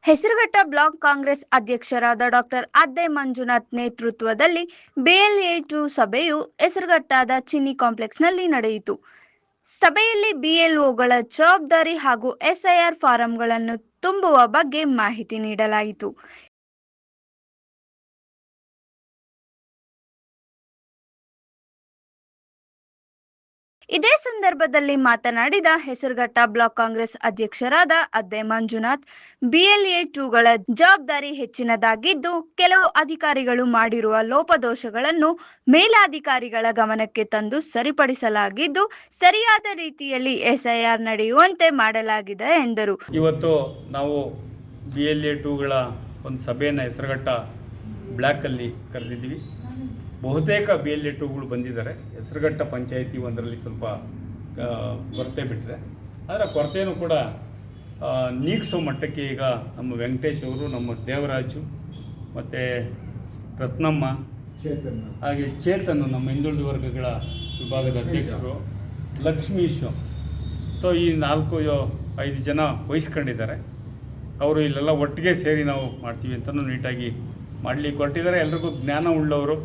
Hesaraghatta block Congress ಅಧ್ಯಕ್ಷರಾದ doctor ಅದ್ದೆ Manjunath ನೇತೃತ್ವದಲ್ಲಿ BLA2 ಸಭೆಯು ಹೆಸರುಘಟ್ಟದ ಚಿನ್ನಿ ಕಾಂಪ್ಲೆಕ್ಸ್ನಲ್ಲಿ ನಡೆಯಿತು. ಸಭೆಯಲ್ಲಿ BLOಗಳ ಜವಾಬ್ದಾರಿ ಹಾಗೂ SIR ಫಾರಂಗಳನ್ನು ತುಂಬುವ ಬಗ್ಗೆ ಮಾಹಿತಿ ನೀಡಲಾಯಿತು. ಇದೇ ಸಂದರ್ಭದಲ್ಲಿ ಮಾತನಾಡಿದ ಹೆಸರುಘಟ್ಟ ಬ್ಲಾಕ್ ಕಾಂಗ್ರೆಸ್ ಅಧ್ಯಕ್ಷರಾದ ಅದ್ದೆ ಮಂಜುನಾಥ್, BLA2ಗಳ ಜವಾಬ್ದಾರಿ ಹೆಚ್ಚಿನದಾಗಿದ್ದು, ಕೆಲವು ಅಧಿಕಾರಿಗಳು ಮಾಡಿರುವ ಲೋಪದೋಷಗಳನ್ನು ಮೇಲಾಧಿಕಾರಿಗಳ ಗಮನಕ್ಕೆ ತಂದು ಸರಿಪಡಿಸಲಾಗಿದ್ದು, ಸರಿಯಾದ ರೀತಿಯಲ್ಲಿ SIR ನಡೆಯುವಂತೆ ಮಾಡಲಾಗಿದೆ ಎಂದರು. ಇವತ್ತು ನಾವು BLA2ಗಳ ಒಂದು ಸಭೆಯನ್ನು ಹೆಸರುಘಟ್ಟ ಬ್ಲಾಕಲ್ಲಿ ಕರೆದಿದ್ದೀವಿ. ಬಹುತೇಕ BLA2ಗಳು ಬಂದಿದ್ದಾರೆ. ಹೆಸರುಘಟ್ಟ ಪಂಚಾಯಿತಿ ಒಂದರಲ್ಲಿ ಸ್ವಲ್ಪ ಕೊರತೆ ಬಿಟ್ಟರೆ, ಅದರ ಕೊರತೆಯೂ ಕೂಡ ನೀಗಿಸೋ ಮಟ್ಟಕ್ಕೆ ಈಗ ನಮ್ಮ ವೆಂಕಟೇಶ್ ಅವರು, ನಮ್ಮ ದೇವರಾಜು ಮತ್ತು ರತ್ನಮ್ಮ, ಹಾಗೆ ಚೇತನ್ ನಮ್ಮ ಹಿಂದುಳಿದ ವರ್ಗಗಳ ವಿಭಾಗದ ಅಧ್ಯಕ್ಷರು, ಲಕ್ಷ್ಮೀಶು, ಸೊ ಈ 4-5 ಜನ ವಹಿಸ್ಕೊಂಡಿದ್ದಾರೆ. ಅವರು ಇಲ್ಲೆಲ್ಲ ಒಟ್ಟಿಗೆ ಸೇರಿ ನಾವು ಮಾಡ್ತೀವಿ ಅಂತಲೂ ನೀಟಾಗಿ ಮಾಡಲಿಕ್ಕೆ ಹೊರಟಿದ್ದಾರೆ. ಎಲ್ರಿಗೂ ಜ್ಞಾನ ಉಳ್ಳವರು,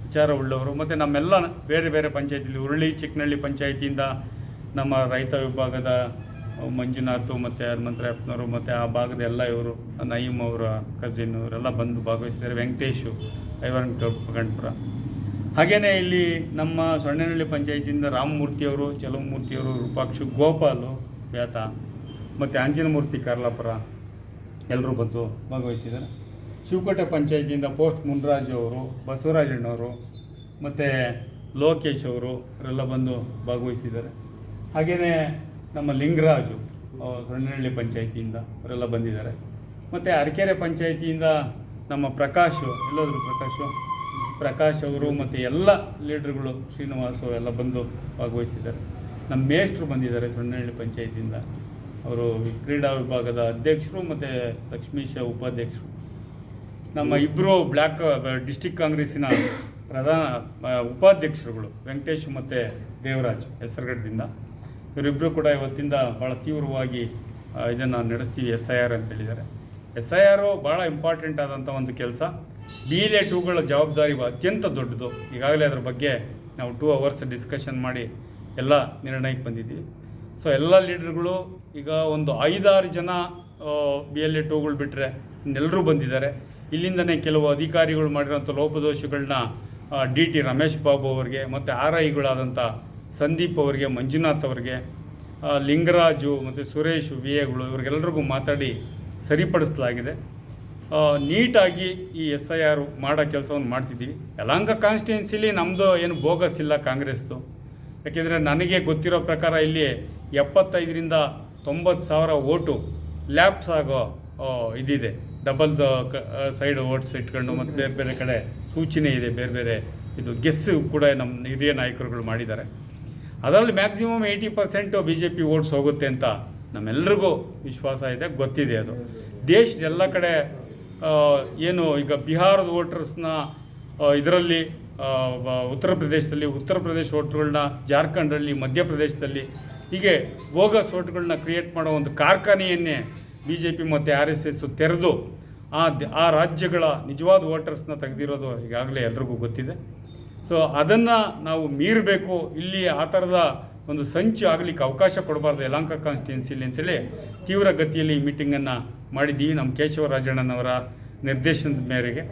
ವಿಚಾರ ಉಳ್ಳವರು. ಮತ್ತು ನಮ್ಮೆಲ್ಲ ಬೇರೆ ಬೇರೆ ಪಂಚಾಯತಿಲಿ ಉರುಳಿ ಚಿಕ್ಕನಹಳ್ಳಿ ಪಂಚಾಯಿತಿಯಿಂದ ನಮ್ಮ ರೈತ ವಿಭಾಗದ ಮಂಜುನಾಥ್ ಮತ್ತು ಹನುಮಂತರಾಯಪ್ಪನವರು ಮತ್ತು ಆ ಭಾಗದ ಎಲ್ಲ ಇವರು ನಯೀಮ್ ಅವರ ಕಸಿನ್ ಇವರೆಲ್ಲ ಬಂದು ಭಾಗವಹಿಸಿದ್ದಾರೆ. ವೆಂಕಟೇಶು, ಐವನ್ ಗಂಟಪುರ. ಹಾಗೆಯೇ ಇಲ್ಲಿ ನಮ್ಮ ಸೊಣ್ಣನಹಳ್ಳಿ ಪಂಚಾಯಿತಿಯಿಂದ ರಾಮಮೂರ್ತಿಯವರು, ಚಲಮೂರ್ತಿಯವರು, ರೂಪಾಕ್ಷು, ಗೋಪಾಲು ಬ್ಯಾತ ಮತ್ತು ಆಂಜನಮೂರ್ತಿ ಕಾರ್ಲಾಪುರ ಎಲ್ಲರೂ ಬಂದು ಭಾಗವಹಿಸಿದ್ದಾರೆ. ಶಿವಕೋಟೆ ಪಂಚಾಯಿತಿಯಿಂದ ಪೋಸ್ಟ್ ಮುನ್ರಾಜು ಅವರು, ಬಸವರಾಜಣ್ಣವರು ಮತ್ತು ಲೋಕೇಶ್ ಅವರು ಇವರೆಲ್ಲ ಬಂದು ಭಾಗವಹಿಸಿದ್ದಾರೆ. ಹಾಗೆಯೇ ನಮ್ಮ ಲಿಂಗರಾಜು ಸೊಣ್ಣನಹಳ್ಳಿ ಪಂಚಾಯಿತಿಯಿಂದ ಅವರೆಲ್ಲ ಬಂದಿದ್ದಾರೆ. ಮತ್ತು ಅರಕೆರೆ ಪಂಚಾಯಿತಿಯಿಂದ ನಮ್ಮ ಪ್ರಕಾಶು, ಎಲ್ಲೋದ್ರು ಪ್ರಕಾಶ್ ಅವರು ಮತ್ತು ಎಲ್ಲ ಲೀಡ್ರುಗಳು, ಶ್ರೀನಿವಾಸು ಎಲ್ಲ ಬಂದು ಭಾಗವಹಿಸಿದ್ದಾರೆ. ನಮ್ಮ ಮೇಷ್ಟ್ರು ಬಂದಿದ್ದಾರೆ ಸೊಣ್ಣನಹಳ್ಳಿ ಪಂಚಾಯಿತಿಯಿಂದ, ಅವರು ಕ್ರೀಡಾ ವಿಭಾಗದ ಅಧ್ಯಕ್ಷರು ಮತ್ತು ಲಕ್ಷ್ಮೀಶ ಉಪಾಧ್ಯಕ್ಷರು. ನಮ್ಮ ಇಬ್ಬರು ಬ್ಲಾಕ್ ಡಿಸ್ಟಿಕ್ ಕಾಂಗ್ರೆಸ್ಸಿನ ಪ್ರಧಾನ ಉಪಾಧ್ಯಕ್ಷರುಗಳು ವೆಂಕಟೇಶ್ ಮತ್ತು ದೇವರಾಜ್ ಹೆಸರುಘಟ್ಟದಿಂದ. ಇವರಿಬ್ಬರು ಕೂಡ ಇವತ್ತಿಂದ ಭಾಳ ತೀವ್ರವಾಗಿ ಇದನ್ನು ನಡೆಸ್ತೀವಿ SIR ಅಂತ ಹೇಳಿದ್ದಾರೆ. SIR ಭಾಳ ಇಂಪಾರ್ಟೆಂಟ್ ಆದಂಥ ಒಂದು ಕೆಲಸ. BLA2ಗಳ ಜವಾಬ್ದಾರಿ ಅತ್ಯಂತ ದೊಡ್ಡದು. ಈಗಾಗಲೇ ಅದರ ಬಗ್ಗೆ ನಾವು 2 ಅವರ್ಸ್ ಡಿಸ್ಕಷನ್ ಮಾಡಿ ಎಲ್ಲ ನಿರ್ಣಯಕ್ಕೆ ಬಂದಿದ್ದೀವಿ. ಸೊ ಎಲ್ಲ ಲೀಡರ್ಗಳು ಈಗ ಒಂದು 5-6 ಜನ BLA2ಗಳು ಬಿಟ್ಟರೆ ಇನ್ನೆಲ್ಲರೂ ಬಂದಿದ್ದಾರೆ. ಇಲ್ಲಿಂದನೇ ಕೆಲವು ಅಧಿಕಾರಿಗಳು ಮಾಡಿರೋಂಥ ಲೋಪದೋಷಗಳನ್ನ DT ರಮೇಶ್ ಬಾಬು ಅವರಿಗೆ ಮತ್ತು RIಗಳಾದಂಥ ಸಂದೀಪ್ ಅವರಿಗೆ, ಮಂಜುನಾಥ್ ಅವರಿಗೆ, ಲಿಂಗರಾಜು ಮತ್ತು ಸುರೇಶ್ VAಗಳು ಇವರಿಗೆಲ್ಲರಿಗೂ ಮಾತಾಡಿ ಸರಿಪಡಿಸಲಾಗಿದೆ. ನೀಟಾಗಿ ಈ SIR ಮಾಡೋ ಕೆಲಸವನ್ನು ಮಾಡ್ತಿದ್ದೀವಿ. ಯಲಹಂಕ ಕಾನ್ಸ್ಟಿಟ್ಯೂನ್ಸಿಲಿ ನಮ್ಮದು ಏನು ಬೋಗಸ್ ಇಲ್ಲ ಕಾಂಗ್ರೆಸ್ದು. ಯಾಕೆಂದರೆ ನನಗೆ ಗೊತ್ತಿರೋ ಪ್ರಕಾರ ಇಲ್ಲಿ 75,000 to 90,000 ಓಟು ಲ್ಯಾಪ್ಸ್ ಆಗೋ ಇದಿದೆ. ಡಬಲ್ ಸೈಡ್ ಓಟ್ಸ್ ಇಟ್ಕೊಂಡು ಮತ್ತು ಬೇರೆ ಬೇರೆ ಕಡೆ ಸೂಚನೆ ಇದೆ, ಬೇರೆ ಬೇರೆ ಇದು ಗೆಸ್ಸು ಕೂಡ ನಮ್ಮ ಹಿರಿಯ ನಾಯಕರುಗಳು ಮಾಡಿದ್ದಾರೆ. ಅದರಲ್ಲಿ ಮ್ಯಾಕ್ಸಿಮಮ್ 80% BJP ಓಟ್ಸ್ ಹೋಗುತ್ತೆ ಅಂತ ನಮ್ಮೆಲ್ಲರಿಗೂ ವಿಶ್ವಾಸ ಇದೆ, ಗೊತ್ತಿದೆ. ಅದು ದೇಶದ ಎಲ್ಲ ಕಡೆ ಏನು ಈಗ ಬಿಹಾರದ ವೋಟರ್ಸ್ನ ಇದರಲ್ಲಿ ಉತ್ತರ ಪ್ರದೇಶ ವೋಟ್ರುಗಳನ್ನ ಜಾರ್ಖಂಡಲ್ಲಿ, ಮಧ್ಯಪ್ರದೇಶದಲ್ಲಿ ಹೀಗೆ ಬೋಗಸ್ ವೋಟ್ಗಳನ್ನ ಕ್ರಿಯೇಟ್ ಮಾಡೋ ಒಂದು ಕಾರ್ಖಾನೆಯನ್ನೇ BJP ಮತ್ತು RSS ತೆರೆದು ಆ ರಾಜ್ಯಗಳ ನಿಜವಾದ ವೋಟರ್ಸ್ನ ತೆಗೆದಿರೋದು ಈಗಾಗಲೇ ಎಲ್ರಿಗೂ ಗೊತ್ತಿದೆ. ಸೊ ಅದನ್ನು ನಾವು ಮೀರಬೇಕು. ಇಲ್ಲಿ ಆ ಥರದ ಒಂದು ಸಂಚು ಆಗಲಿಕ್ಕೆ ಅವಕಾಶ ಕೊಡಬಾರ್ದು ಯಲಹಂಕ ಕಾನ್ಸ್ಟಿಟ್ಯೂನ್ಸಿಲಿ ಅಂತೇಳಿ ತೀವ್ರ ಗತಿಯಲ್ಲಿ ಈ ಮೀಟಿಂಗನ್ನು ಮಾಡಿದ್ದೀವಿ ನಮ್ಮ ಕೇಶವರಾಜಣ್ಣನವರ ನಿರ್ದೇಶನದ ಮೇರೆಗೆ.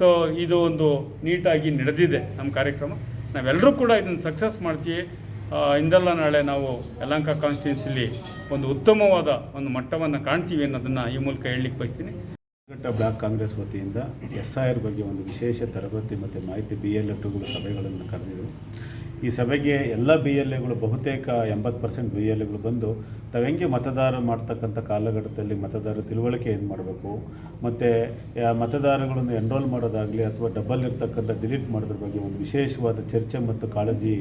ಸೊ ಇದು ಒಂದು ನೀಟಾಗಿ ನಡೆದಿದೆ ನಮ್ಮ ಕಾರ್ಯಕ್ರಮ. ನಾವೆಲ್ಲರೂ ಕೂಡ ಇದನ್ನು ಸಕ್ಸಸ್ ಮಾಡ್ತೀವಿ. ಇಂದಲ್ಲ ನಾಳೆ ನಾವು ಯಲಹಂಕ ಕಾನ್ಸ್ಟಿಟ್ಯೂನ್ಸಿಲಿ ಒಂದು ಉತ್ತಮವಾದ ಒಂದು ಮಟ್ಟವನ್ನು ಕಾಣ್ತೀವಿ ಅನ್ನೋದನ್ನು ಈ ಮೂಲಕ ಹೇಳಲಿಕ್ಕೆ ಬಯಸ್ತೀನಿ. ಹೆಸರುಘಟ್ಟ ಬ್ಲಾಕ್ ಕಾಂಗ್ರೆಸ್ ವತಿಯಿಂದ SIR ಬಗ್ಗೆ ಒಂದು ವಿಶೇಷ ತರಬೇತಿ ಮತ್ತು ಮಾಹಿತಿ BLA2ಗಳ ಸಭೆಗಳನ್ನು ಕರೆದಿದ್ದೆವು. ಈ ಸಭೆಗೆ ಎಲ್ಲ BLAಗಳು ಬಹುತೇಕ 80% BLAಗಳು ಬಂದು ತಾವು ಹೆಂಗೆ ಮತದಾರ ಮಾಡ್ತಕ್ಕಂಥ ಕಾಲಘಟ್ಟದಲ್ಲಿ ಮತದಾರ ತಿಳುವಳಿಕೆ ಏನು ಮಾಡಬೇಕು, ಮತ್ತು ಮತದಾರಗಳನ್ನು ಎನ್ರೋಲ್ ಮಾಡೋದಾಗಲಿ ಅಥವಾ ಡಬಲ್ ಇರ್ತಕ್ಕಂಥ ಡಿಲೀಟ್ ಮಾಡೋದ್ರ ಬಗ್ಗೆ ಒಂದು ವಿಶೇಷವಾದ ಚರ್ಚೆ ಮತ್ತು ಕಾಳಜಿ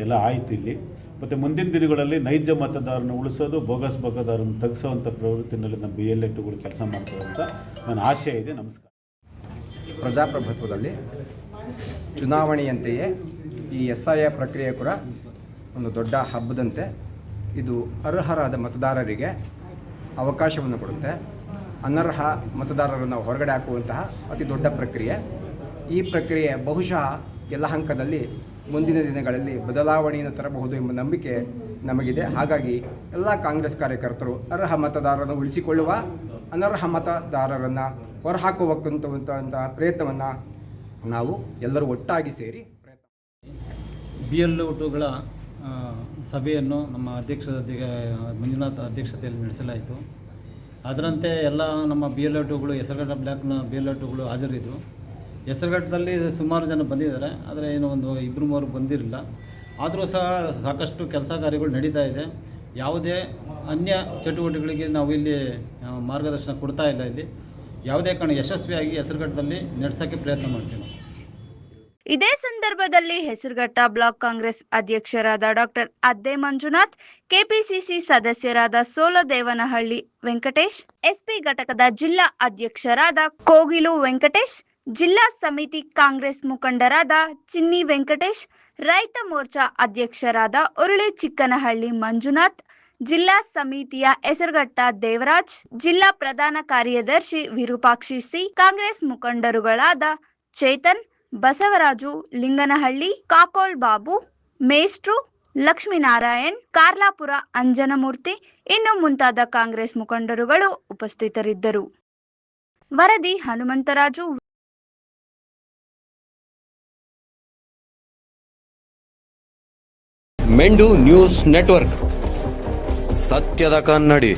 ಎಲ್ಲ ಆಯಿತು ಇಲ್ಲಿ. ಮತ್ತು ಮುಂದಿನ ದಿನಗಳಲ್ಲಿ ನೈಜ ಮತದಾರನ ಉಳಿಸೋದು, ಬೋಗಸ್ ಮತದಾರನ ತೆಗೆಸೋವಂಥ ಪ್ರವೃತ್ತಿನಲ್ಲಿ ನಮ್ಮ BLA2ಗಳು ಕೆಲಸ ಮಾಡ್ತಾರೆ ಅಂತ ನನ್ನ ಆಶಯ ಇದೆ. ನಮಸ್ಕಾರ. ಪ್ರಜಾಪ್ರಭುತ್ವದಲ್ಲಿ ಚುನಾವಣೆಯಂತೆಯೇ ಈ SIR ಪ್ರಕ್ರಿಯೆ ಕೂಡ ಒಂದು ದೊಡ್ಡ ಹಬ್ಬದಂತೆ ಇದು ಅರ್ಹರಾದ ಮತದಾರರಿಗೆ ಅವಕಾಶವನ್ನು ಕೊಡುತ್ತೆ. ಅನರ್ಹ ಮತದಾರರನ್ನು ಹೊರಗಡೆ ಹಾಕುವಂತಹ ಅತಿ ದೊಡ್ಡ ಪ್ರಕ್ರಿಯೆ. ಈ ಪ್ರಕ್ರಿಯೆ ಬಹುಶಃ ಎಲ್ಲ ಹಂತದಲ್ಲಿ ಮುಂದಿನ ದಿನಗಳಲ್ಲಿ ಬದಲಾವಣೆಯನ್ನು ತರಬಹುದು ಎಂಬ ನಂಬಿಕೆ ನಮಗಿದೆ. ಹಾಗಾಗಿ ಎಲ್ಲ ಕಾಂಗ್ರೆಸ್ ಕಾರ್ಯಕರ್ತರು ಅರ್ಹ ಮತದಾರರನ್ನು ಉಳಿಸಿಕೊಳ್ಳುವ, ಅನರ್ಹ ಮತದಾರರನ್ನು ಹೊರಹಾಕುವಂಥ ಪ್ರಯತ್ನವನ್ನು ನಾವು ಎಲ್ಲರೂ ಒಟ್ಟಾಗಿ ಸೇರಿ BLO2ಗಳ ಸಭೆಯನ್ನು ನಮ್ಮ ಮಂಜುನಾಥ್ ಅಧ್ಯಕ್ಷತೆಯಲ್ಲಿ ನಡೆಸಲಾಯಿತು. ಅದರಂತೆ ಎಲ್ಲ ನಮ್ಮ BLO2ಗಳು ಹೆಸರುಘಟ್ಟ ಬ್ಲಾಕ್ನ BLO2ಗಳು ಹಾಜರಿದ್ದರು. ಹೆಸರುಘಟ್ಟದಲ್ಲಿ ಸುಮಾರು ಜನ ಬಂದಿದ್ದಾರೆ, ಆದರೆ ಏನು ಒಂದು 2-3 ಬಂದಿರಲಿಲ್ಲ. ಆದರೂ ಸಹ ಸಾಕಷ್ಟು ಕೆಲಸ ಕಾರ್ಯಗಳು ನಡೀತಾ ಇದೆ. ಯಾವುದೇ ಅನ್ಯ ಚಟುವಟಿಕೆಗಳಿಗೆ ನಾವು ಇಲ್ಲಿ ಮಾರ್ಗದರ್ಶನ ಕೊಡ್ತಾ ಇಲ್ಲ. ಇಲ್ಲಿ ಯಾವುದೇ ಕಾರಣ ಯಶಸ್ವಿಯಾಗಿ ಹೆಸರುಘಟ್ಟದಲ್ಲಿ ನಡೆಸೋಕ್ಕೆ ಪ್ರಯತ್ನ ಮಾಡ್ತೀವಿ. ಇದೇ ಸಂದರ್ಭದಲ್ಲಿ ಹೆಸರುಘಟ್ಟ ಬ್ಲಾಕ್ ಕಾಂಗ್ರೆಸ್ ಅಧ್ಯಕ್ಷರಾದ ಡಾಕ್ಟರ್ ಅದ್ದೆ ಮಂಜುನಾಥ್, ಕೆಪಿಸಿಸಿ ಸದಸ್ಯರಾದ ಸೋಲದೇವನಹಳ್ಳಿ ವೆಂಕಟೇಶ್, ಎಸ್ಪಿ ಘಟಕದ ಜಿಲ್ಲಾ ಅಧ್ಯಕ್ಷರಾದ ಕೋಗಿಲು ವೆಂಕಟೇಶ್, ಜಿಲ್ಲಾ ಸಮಿತಿ ಕಾಂಗ್ರೆಸ್ ಮುಖಂಡರಾದ ಚಿನ್ನಿ ವೆಂಕಟೇಶ್, ರೈತ ಮೋರ್ಚಾ ಅಧ್ಯಕ್ಷರಾದ ಉರುಳಿ ಚಿಕ್ಕನಹಳ್ಳಿ ಮಂಜುನಾಥ್, ಜಿಲ್ಲಾ ಸಮಿತಿಯ ಹೆಸರುಘಟ್ಟ ದೇವರಾಜ್, ಜಿಲ್ಲಾ ಪ್ರಧಾನ ಕಾರ್ಯದರ್ಶಿ ವಿರೂಪಾಕ್ಷಿ ಸಿ, ಕಾಂಗ್ರೆಸ್ ಮುಖಂಡರುಗಳಾದ ಚೇತನ್, ಬಸವರಾಜು, ಲಿಂಗನಹಳ್ಳಿ, ಕಾಕೋಳ್ ಬಾಬು, ಮೇಸ್ಟ್ರು, ಲಕ್ಷ್ಮೀನಾರಾಯಣ್, ಕಾರ್ಲಾಪುರ ಅಂಜನಮೂರ್ತಿ ಇನ್ನು ಮುಂತಾದ ಕಾಂಗ್ರೆಸ್ ಮುಖಂಡರುಗಳು ಉಪಸ್ಥಿತರಿದ್ದರು. ವರದಿ ಹನುಮಂತರಾಜು. ಮೆಂಡು ನ್ಯೂಸ್ ನೆಟ್ವರ್ಕ್, ಸತ್ಯದ ಕನ್ನಡಿ.